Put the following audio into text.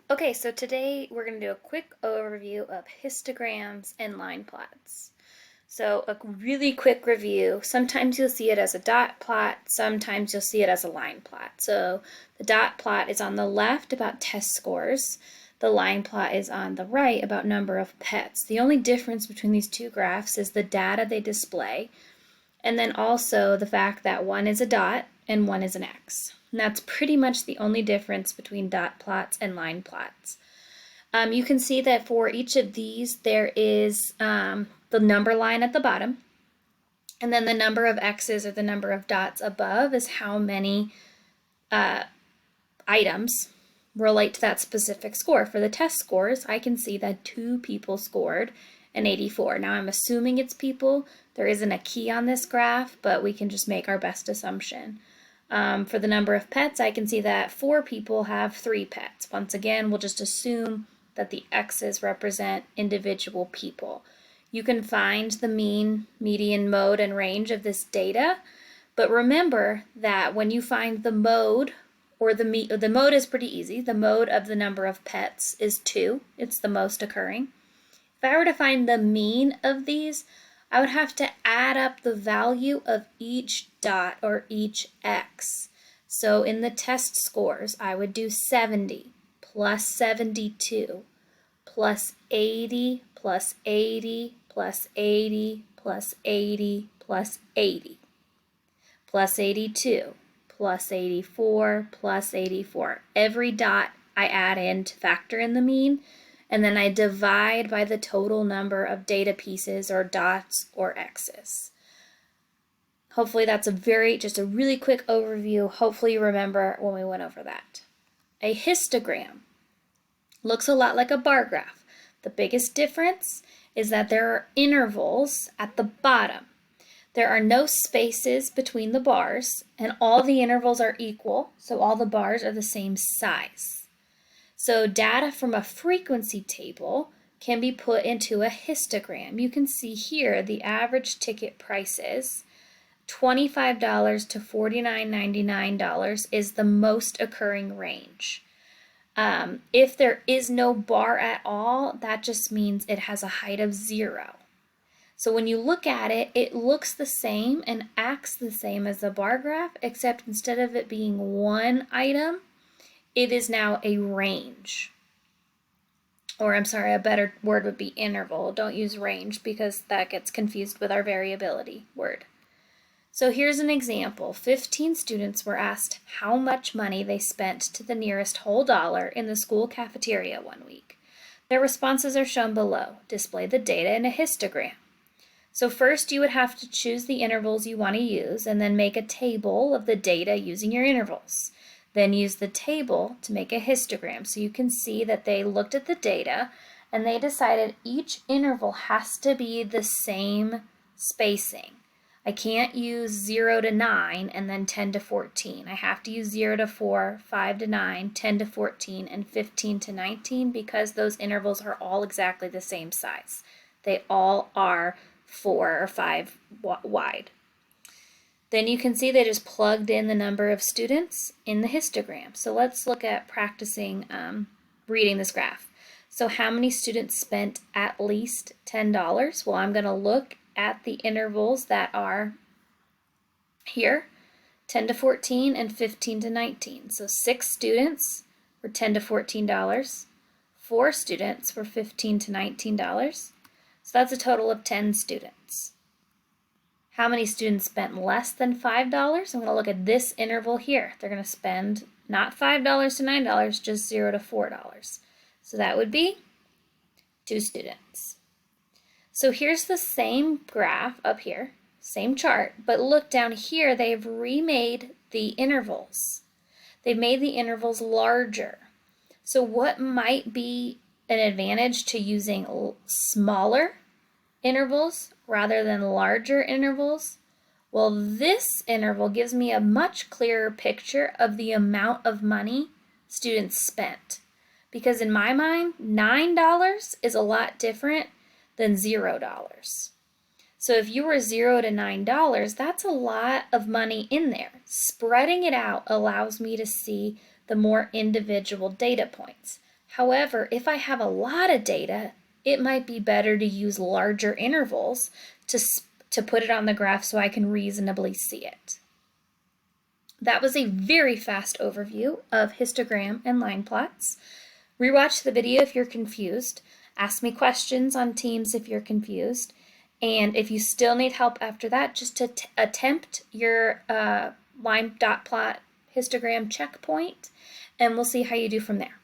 Okay, so today we're going to do a quick overview of histograms and line plots. So a really quick review. Sometimes you'll see it as a dot plot, sometimes you'll see it as a line plot. So the dot plot is on the left about test scores. The line plot is on the right about number of pets. The only difference between these two graphs is the data they display, and then also the fact that one is a dot and one is an X. And that's pretty much the only difference between dot plots and line plots. You can see that for each of these there is the number line at the bottom, and then the number of X's or the number of dots above is how many items relate to that specific score. For the test scores, I can see that 2 people scored an 84. Now I'm assuming it's people. There isn't a key on this graph, but we can just make our best assumption. For the number of pets, I can see that 4 people have 3 pets. Once again, we'll just assume that the X's represent individual people. You can find the mean, median, mode, and range of this data, but remember that when you find the mode, or the mode is pretty easy. The mode of the number of pets is 2. It's the most occurring. If I were to find the mean of these, I would have to add up the value of each dot or each X. So in the test scores, I would do 70 plus 72 plus 80 plus 80 plus 80 plus 80 plus 80 plus 82 plus 84 plus 84. Every dot I add in to factor in the mean, and then I divide by the total number of data pieces or dots or X's. Hopefully that's just a really quick overview. Hopefully you remember when we went over that. A histogram looks a lot like a bar graph. The biggest difference is that there are intervals at the bottom. There are no spaces between the bars, and all the intervals are equal, so all the bars are the same size. So data from a frequency table can be put into a histogram. You can see here the average ticket prices. $25 to $49.99 is the most occurring range. If there is no bar at all, that just means it has a height of 0. So when you look at it, it looks the same and acts the same as a bar graph, except instead of it being one item, it is now a range. Or I'm sorry, a better word would be interval. Don't use range because that gets confused with our variability word. So here's an example. 15 students were asked how much money they spent to the nearest whole dollar in the school cafeteria one week. Their responses are shown below. Display the data in a histogram. So first you would have to choose the intervals you want to use and then make a table of the data using your intervals. Then use the table to make a histogram. So you can see that they looked at the data and they decided each interval has to be the same spacing. I can't use 0 to 9 and then 10 to 14. I have to use 0 to 4, 5 to 9, 10 to 14, and 15 to 19 because those intervals are all exactly the same size. They all are 4 or 5 wide. Then you can see they just plugged in the number of students in the histogram. So let's look at practicing reading this graph. So how many students spent at least $10? Well, I'm going to look at the intervals that are here, 10 to 14 and 15 to 19. So 6 students were $10 to $14. 4 students were $15 to $19. So that's a total of 10 students. How many students spent less than $5? I'm going to look at this interval here. They're going to spend not $5 to $9, just 0 to $4. So that would be 2 students. So here's the same graph up here, same chart, but look down here, they've remade the intervals. They've made the intervals larger. So what might be an advantage to using smaller intervals rather than larger intervals? Well, this interval gives me a much clearer picture of the amount of money students spent. Because in my mind, $9 is a lot different than $0. So if you were $0 to $9, that's a lot of money in there. Spreading it out allows me to see the more individual data points. However, if I have a lot of data, it might be better to use larger intervals to put it on the graph so I can reasonably see it. That was a very fast overview of histogram and line plots. Rewatch the video if you're confused. Ask me questions on Teams if you're confused. And if you still need help after that, just attempt your line dot plot histogram checkpoint, and we'll see how you do from there.